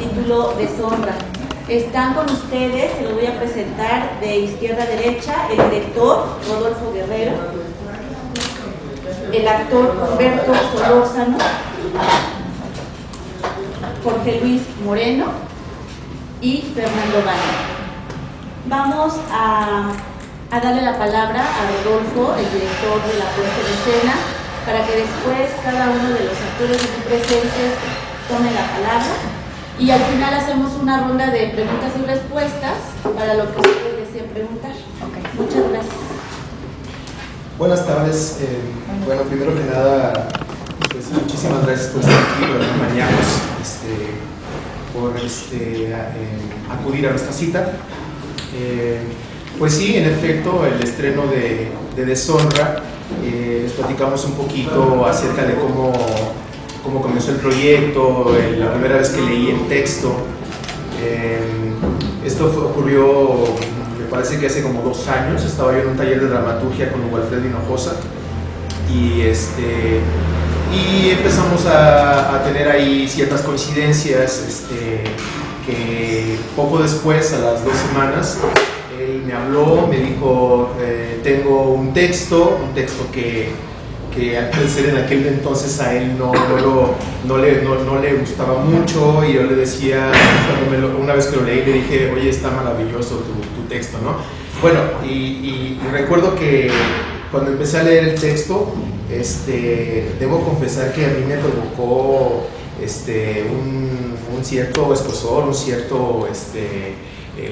título Deshonra. Están con ustedes, se los voy a presentar de izquierda a derecha, el director Rodolfo Guerrero, el actor Humberto Solórzano, Jorge Luis Moreno y Fernando Bani. Vamos a darle la palabra a Rodolfo, el director de la puesta en escena, para que después cada uno de los actores aquí presentes tome la palabra y al final hacemos una ronda de preguntas y respuestas para lo que ustedes deseen preguntar. Okay. Muchas gracias. Buenas tardes. Bueno, primero que nada, pues, muchísimas gracias por estar aquí, por acompañarnos, por acudir a nuestra cita. Pues sí, en efecto, el estreno de Deshonra, les platicamos un poquito acerca de cómo comenzó el proyecto, la primera vez que leí el texto. Esto ocurrió, me parece que hace como 2 años. Estaba yo en un taller de dramaturgia con Hugo Alfredo Hinojosa y empezamos a tener ahí ciertas coincidencias, que poco después, a las 2 semanas, él me habló, me dijo, tengo un texto que al parecer en aquel entonces a él no le gustaba mucho, y yo le decía, una vez que lo leí, le dije, oye, está maravilloso tu texto, ¿no? Bueno, y recuerdo que cuando empecé a leer el texto, debo confesar que a mí me provocó un cierto escozor,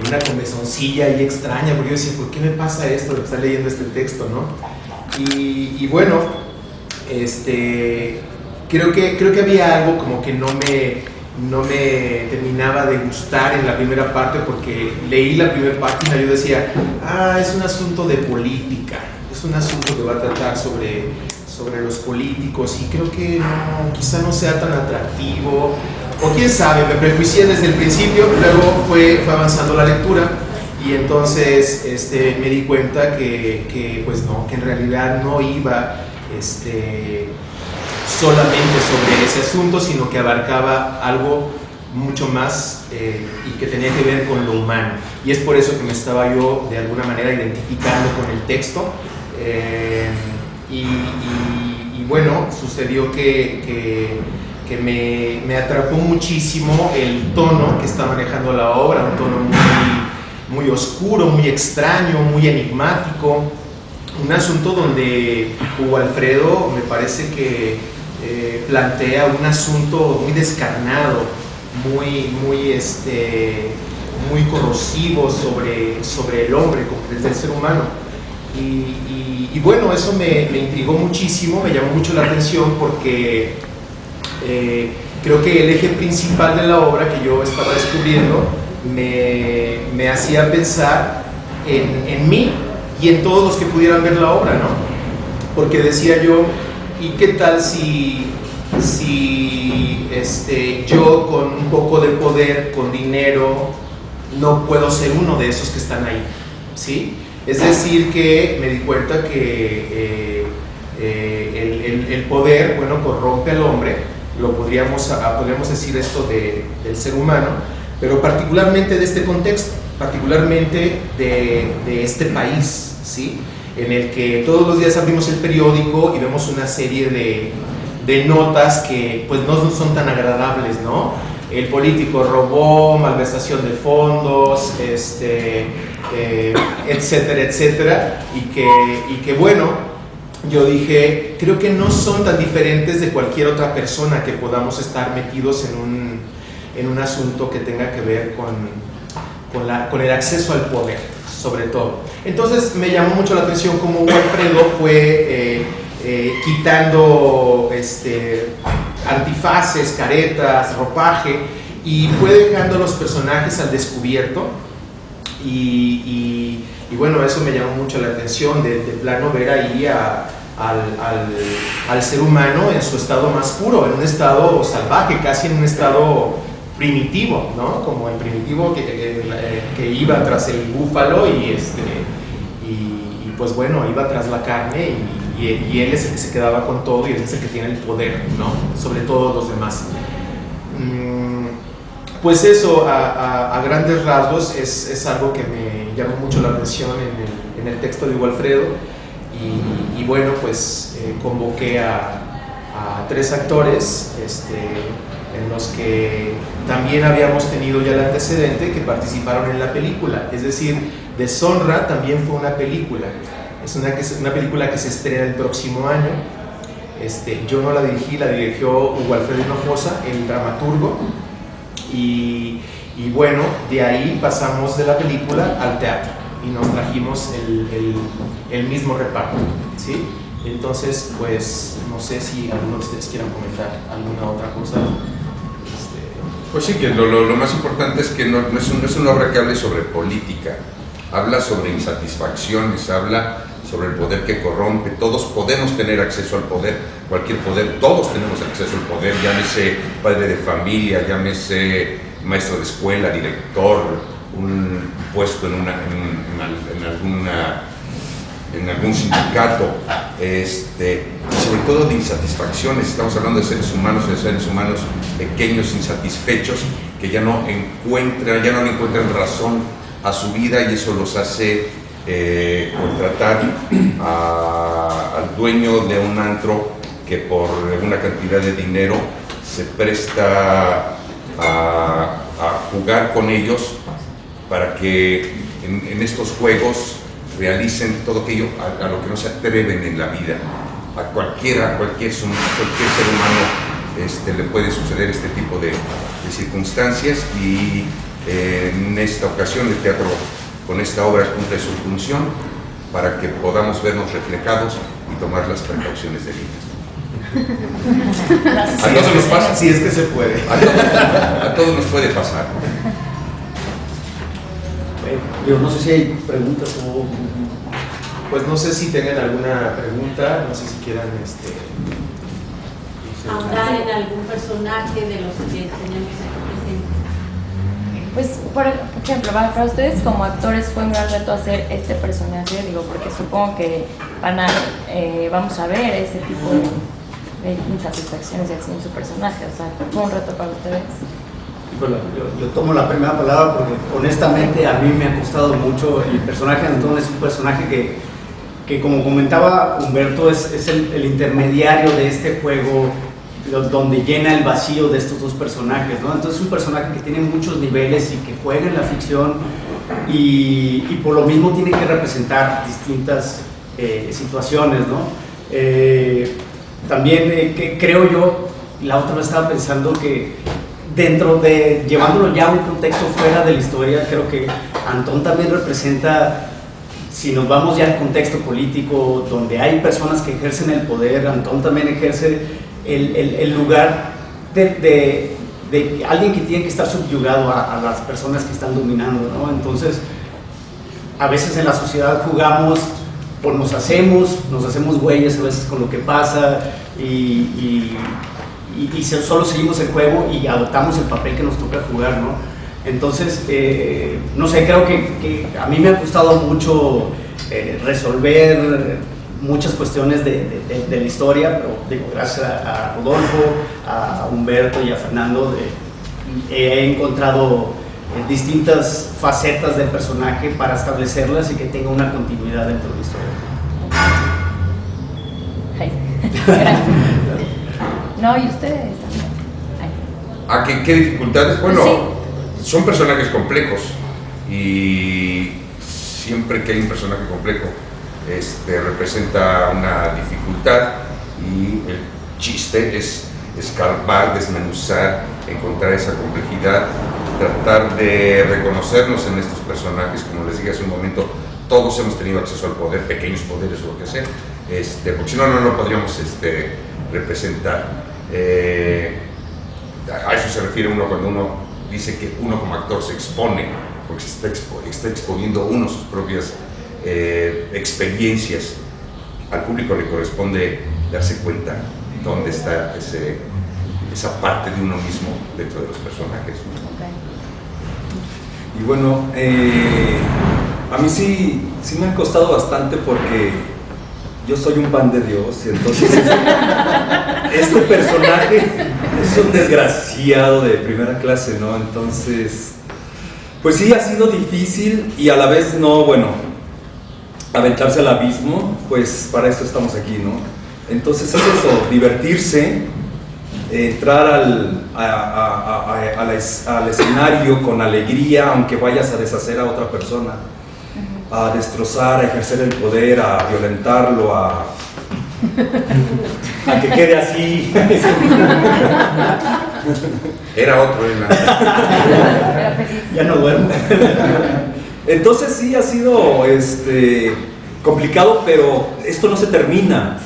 una comezoncilla ahí extraña, porque yo decía, ¿por qué me pasa esto de estar leyendo este texto, no? Y bueno, creo que había algo como que no me terminaba de gustar en la primera parte, porque leí la primera página y yo decía, es un asunto de política, es un asunto que va a tratar sobre los políticos, y creo que quizá no sea tan atractivo, o quién sabe, me prejuicié desde el principio. Luego fue avanzando la lectura y entonces me di cuenta que pues no, que en realidad no iba solamente sobre ese asunto, sino que abarcaba algo mucho más y que tenía que ver con lo humano, y es por eso que me estaba yo de alguna manera identificando con el texto. Y bueno, sucedió que me atrapó muchísimo el tono que está manejando la obra, un tono muy oscuro, muy extraño, muy enigmático, un asunto donde Hugo Alfredo me parece que plantea un asunto muy descarnado, muy corrosivo sobre el hombre, desde el ser humano. Y bueno, eso me intrigó muchísimo, me llamó mucho la atención, porque creo que el eje principal de la obra que yo estaba descubriendo me hacía pensar en mí y en todos los que pudieran ver la obra, ¿no? Porque decía yo, ¿y qué tal si yo con un poco de poder, con dinero, no puedo ser uno de esos que están ahí? ¿Sí? Es decir, que me di cuenta que el poder, bueno, corrompe al hombre. Podríamos decir esto del ser humano, pero particularmente de este contexto, particularmente de este país, ¿sí? En el que todos los días abrimos el periódico y vemos una serie de notas que pues no son tan agradables, ¿no? El político robó, malversación de fondos, etcétera, etcétera, y que bueno, yo dije, creo que no son tan diferentes de cualquier otra persona que podamos estar metidos en un asunto que tenga que ver con el acceso al poder, sobre todo. Entonces me llamó mucho la atención cómo Hugo Alfredo fue quitando antifaces, caretas, ropaje, y fue dejando los personajes al descubierto. Y bueno, eso me llamó mucho la atención, de plano ver ahí al ser humano en su estado más puro, en un estado salvaje, casi en un estado primitivo, ¿no? Como el primitivo que iba tras el búfalo y pues bueno, iba tras la carne, y él es el que se quedaba con todo, y él es el que tiene el poder, ¿no? Sobre todos los demás. Pues eso, a grandes rasgos, es algo que me llamó mucho la atención en el texto de Hugo Alfredo. Y bueno, pues convoqué a 3 actores en los que también habíamos tenido ya el antecedente que participaron en la película. Es decir, Deshonra también fue una película. Es una película que se estrena el próximo año. Yo no la dirigí, la dirigió Hugo Alfredo Hinojosa, el dramaturgo. Y bueno, de ahí pasamos de la película al teatro y nos trajimos el mismo reparto, ¿sí? Entonces, pues, no sé si alguno de ustedes quieran comentar alguna otra cosa. Pues sí, que lo más importante es que no es una obra que hable sobre política, habla sobre insatisfacciones, habla sobre el poder que corrompe. Todos podemos tener acceso al poder, cualquier poder, todos tenemos acceso al poder, llámese padre de familia, llámese maestro de escuela, director, un puesto en algún sindicato, sobre todo de insatisfacciones. Estamos hablando de seres humanos pequeños, insatisfechos, que ya no le encuentran razón a su vida, y eso los hace contratar al dueño de un antro que por una cantidad de dinero se presta a jugar con ellos para que en estos juegos realicen todo aquello a lo que no se atreven en la vida. A cualquier ser humano le puede suceder este tipo de circunstancias, y en esta ocasión el teatro con esta obra cumple su función para que podamos vernos reflejados y tomar las precauciones debidas. A todos nos pasa. Sí, es que se puede. A todos nos puede pasar. Yo no sé si hay preguntas o... Pues no sé si tengan alguna pregunta, no sé si quieran ahondar en algún personaje de los que tenemos aquí presentes. Pues, por ejemplo, para ustedes como actores fue un gran reto hacer este personaje, porque supongo que vamos a ver ese tipo de insatisfacciones en su personaje, o sea, fue un reto para ustedes. Yo tomo la primera palabra porque honestamente a mí me ha costado mucho. El personaje de Antón es un personaje que como comentaba Humberto, es el intermediario de este juego donde llena el vacío de estos dos personajes, ¿no? Entonces es un personaje que tiene muchos niveles y que juega en la ficción y por lo mismo tiene que representar distintas situaciones, ¿no? También creo yo, la otra vez estaba pensando que llevándolo ya a un contexto fuera de la historia, creo que Antón también representa, si nos vamos ya al contexto político, donde hay personas que ejercen el poder, Antón también ejerce el lugar de alguien que tiene que estar subyugado a las personas que están dominando, ¿no? Entonces, a veces en la sociedad jugamos, o nos hacemos güeyes a veces con lo que pasa y solo seguimos el juego y adoptamos el papel que nos toca jugar, ¿no? Entonces, no sé, creo que a mí me ha costado mucho resolver muchas cuestiones de la historia, pero digo, gracias a Rodolfo, a Humberto y a Fernando, he encontrado distintas facetas del personaje para establecerlas y que tenga una continuidad dentro de la historia. Gracias. No, y ustedes también. ¿Qué dificultades? Bueno, sí. Son personajes complejos, y siempre que hay un personaje complejo representa una dificultad, y el chiste es escarbar, desmenuzar, encontrar esa complejidad, tratar de reconocernos en estos personajes. Como les dije hace un momento, todos hemos tenido acceso al poder, pequeños poderes o lo que sea, porque si no, no lo podríamos representar. A eso se refiere uno cuando uno dice que uno como actor se expone, porque se está exponiendo uno sus propias experiencias. Al público le corresponde darse cuenta dónde está esa parte de uno mismo dentro de los personajes. Okay. Y bueno, a mí sí me ha costado bastante, porque yo soy un pan de Dios, entonces este personaje es un desgraciado de primera clase, ¿no? Entonces, pues sí, ha sido difícil y a la vez no, bueno, aventarse al abismo, pues para eso estamos aquí, ¿no? Entonces es eso, divertirse, entrar al escenario con alegría, aunque vayas a deshacer a otra persona, a destrozar, a ejercer el poder, a violentarlo, a que quede así. Era otro, Era feliz. Ya no duermo. Entonces sí ha sido complicado, pero esto no se termina.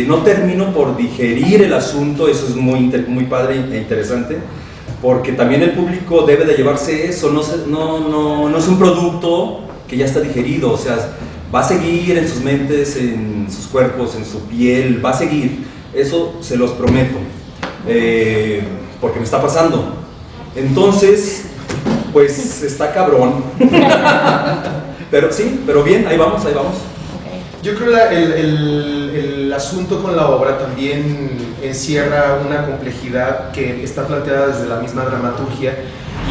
No termino por digerir el asunto, eso es muy padre e interesante, porque también el público debe de llevarse eso, no es un producto que ya está digerido, o sea, va a seguir en sus mentes, en sus cuerpos, en su piel, va a seguir, eso se los prometo, porque me está pasando. Entonces, pues está cabrón, pero sí, pero bien, ahí vamos. Yo creo el asunto con la obra también encierra una complejidad que está planteada desde la misma dramaturgia,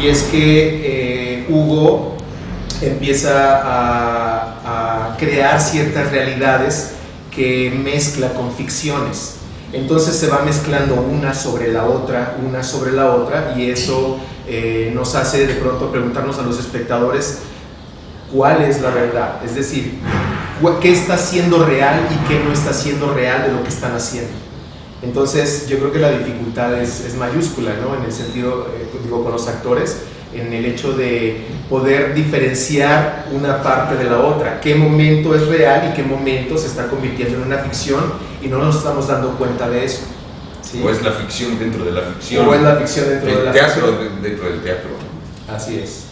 y es que Hugo empieza a crear ciertas realidades que mezcla con ficciones. Entonces se va mezclando una sobre la otra, y eso nos hace de pronto preguntarnos a los espectadores cuál es la verdad, es decir, qué está siendo real y qué no está siendo real de lo que están haciendo. Entonces yo creo que la dificultad es mayúscula, ¿no? En el sentido, digo, con los actores, en el hecho de poder diferenciar una parte de la otra, qué momento es real y qué momento se está convirtiendo en una ficción y no nos estamos dando cuenta de eso, ¿sí? O es la ficción dentro de la ficción. O es la ficción dentro de la teatro ficción. dentro del teatro. Así es.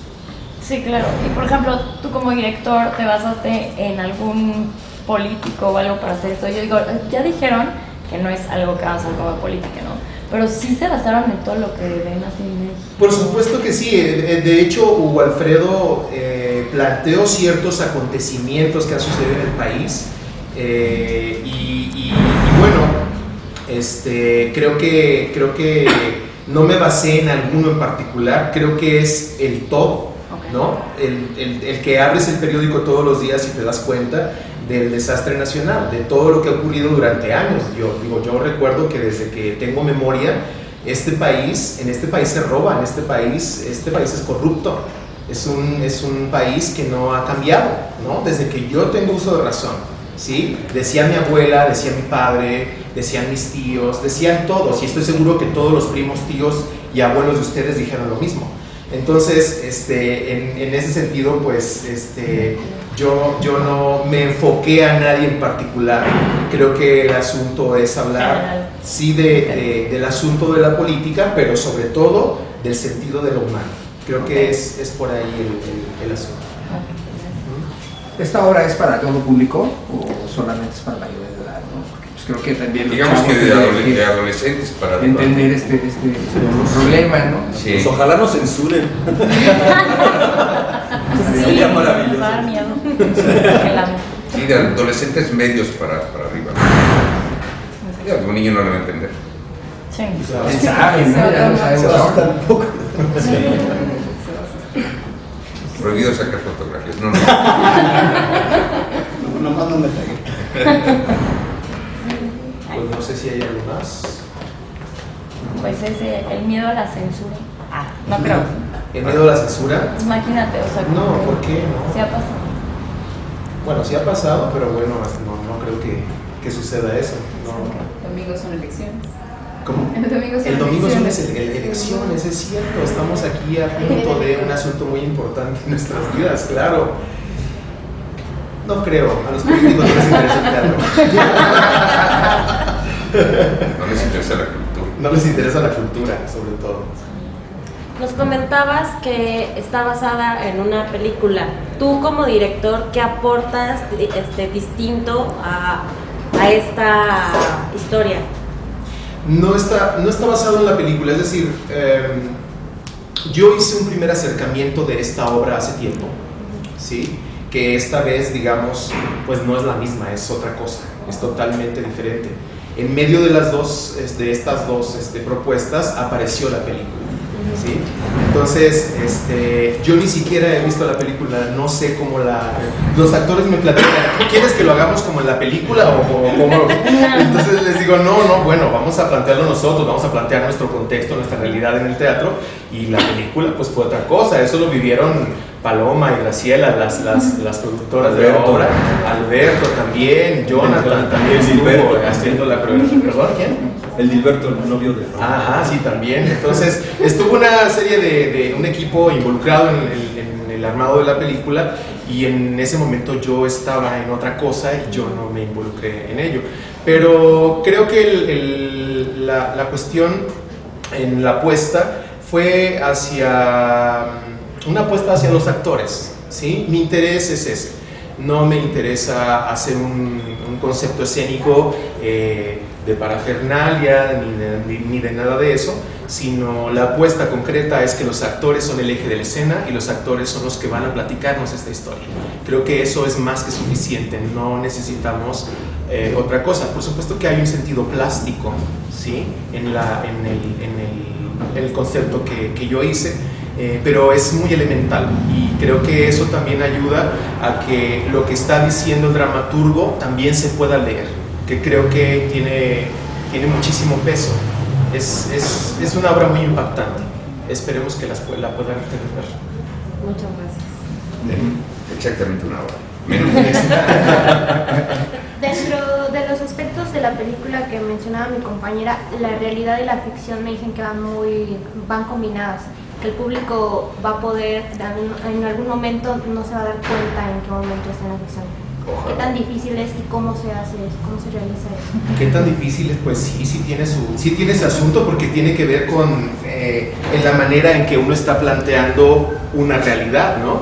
Sí, claro. Y por ejemplo, tú como director te basaste en algún político o algo para hacer esto. Yo digo, ya dijeron que no es algo que vamos a hacer como política, ¿no? Pero sí se basaron en todo lo que ven así en México. Por supuesto que sí. De hecho, Hugo Alfredo planteó ciertos acontecimientos que han sucedido en el país. Y bueno, creo que no me basé en alguno en particular. Creo que es el todo, ¿no? El que abres el periódico todos los días y te das cuenta del desastre nacional, de todo lo que ha ocurrido durante años. Yo recuerdo que desde que tengo memoria, en este país se roba, en este país es corrupto, es un país que no ha cambiado, ¿no? Desde que yo tengo uso de razón, ¿sí? Decía mi abuela, decía mi padre, decían mis tíos, decían todos, y estoy seguro que todos los primos, tíos y abuelos de ustedes dijeron lo mismo. Entonces, en ese sentido, pues, yo no me enfoqué a nadie en particular. Creo que el asunto es hablar, sí, del asunto de la política, pero sobre todo del sentido de lo humano. Creo que es por ahí el asunto. ¿Esta obra es para todo público o solamente es para mayores de edad, ¿no? Porque pues creo que también los Digamos que chavos de adolescentes para entender este problema, ¿no? Sí. Pues ojalá nos censuren. Sí, Sería maravilloso. me da miedo. El amor. Sí, de adolescentes medios para arriba. Ya, un niño no lo va a entender. Sí. ¿Quién sabe, no? Ya lo sabemos ahora. Prohibido sacar fotografías. No. Nomás no me tagué. Pues no sé si hay algo más. Pues el miedo a la censura. No creo. ¿El miedo a la censura? Imagínate, o sea, No, ¿por qué no? ¿Se ha pasado? Bueno, sí ha pasado, pero bueno, no creo que suceda eso. No. Domingo son elecciones. ¿Cómo? El domingo son Elecciones, es cierto. Estamos aquí a punto de un asunto muy importante en nuestras vidas, claro. No creo, a los políticos no les interesa el teatro. No les interesa la cultura. No les interesa la cultura, sobre todo. Nos comentabas que está basada en una película. Tú como director, ¿qué aportas distinto a esta historia? No está basado en la película, es decir, yo hice un primer acercamiento de esta obra hace tiempo, ¿sí? que esta vez, digamos, pues no es la misma, es otra cosa, es totalmente diferente. En medio de las dos, de estas dos propuestas apareció la película. ¿Sí? Entonces, yo ni siquiera he visto la película, no sé cómo los actores me platican, ¿quieres que lo hagamos como en la película o cómo? Entonces les digo, no, bueno, vamos a plantearlo nosotros, vamos a plantear nuestro contexto, nuestra realidad en el teatro, y la película pues fue otra cosa, eso lo vivieron Paloma y Graciela, las productoras de la obra, Alberto también, Jonathan también estuvo haciendo la coreografía. ¿Perdón? ¿Quién? El Dilberto, el novio de... Ajá, sí, también. Entonces, estuvo una serie de un equipo involucrado en el armado de la película, y en ese momento yo estaba en otra cosa y yo no me involucré en ello. Pero creo que la cuestión en la apuesta fue una apuesta hacia los actores, ¿sí? Mi interés es ese. No me interesa hacer un concepto escénico de parafernalia ni de nada de eso, sino la apuesta concreta es que los actores son el eje de la escena y los actores son los que van a platicarnos esta historia. Creo que eso es más que suficiente, no necesitamos otra cosa. Por supuesto que hay un sentido plástico, ¿sí? en el concepto que yo hice, pero es muy elemental, y creo que eso también ayuda a que lo que está diciendo el dramaturgo también se pueda leer, que creo que tiene muchísimo peso. Es una obra muy impactante. Esperemos que la puedan ustedes ver. Muchas gracias. Exactamente una hora. Dentro de los aspectos de la película que mencionaba mi compañera, la realidad y la ficción me dicen que van combinadas, que el público va a poder, en algún momento no se va a dar cuenta en qué momento está en la ficción. Ojalá. ¿Qué tan difícil es y cómo se hace eso? ¿Cómo se realiza eso? ¿Qué tan difícil es? Pues sí tiene ese asunto, porque tiene que ver con en la manera en que uno está planteando una realidad, ¿no?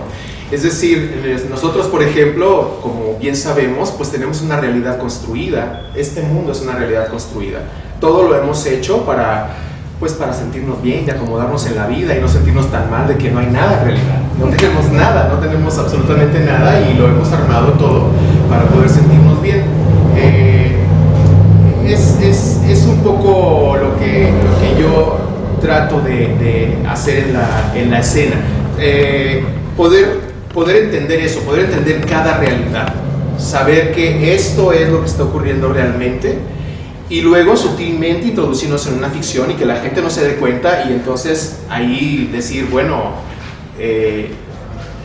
Es decir, nosotros, por ejemplo, como bien sabemos, pues tenemos una realidad construida. Este mundo es una realidad construida. Todo lo hemos hecho para sentirnos bien y acomodarnos en la vida y no sentirnos tan mal de que no hay nada en realidad. No tenemos nada, no tenemos absolutamente nada, y lo hemos armado todo para poder sentirnos bien. Es un poco lo que yo trato de hacer en la escena. Poder entender eso, poder entender cada realidad, saber que esto es lo que está ocurriendo realmente, y luego sutilmente introducirnos en una ficción y que la gente no se dé cuenta, y entonces ahí decir, bueno,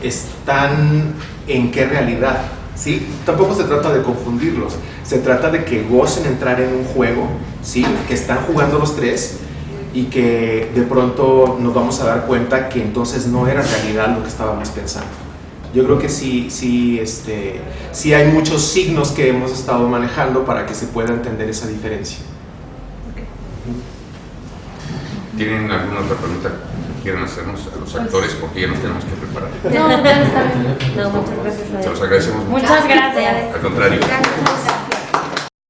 ¿están en qué realidad? ¿Sí? Tampoco se trata de confundirlos, se trata de que gocen entrar en un juego, ¿sí? Que están jugando los tres, y que de pronto nos vamos a dar cuenta que entonces no era realidad lo que estábamos pensando. Yo creo que sí hay muchos signos que hemos estado manejando para que se pueda entender esa diferencia. ¿Tienen alguna otra pregunta que quieran hacernos a los actores? Porque ya nos tenemos que preparar. No, muchas gracias. Se los agradecemos mucho. Muchas gracias. Al contrario. Gracias.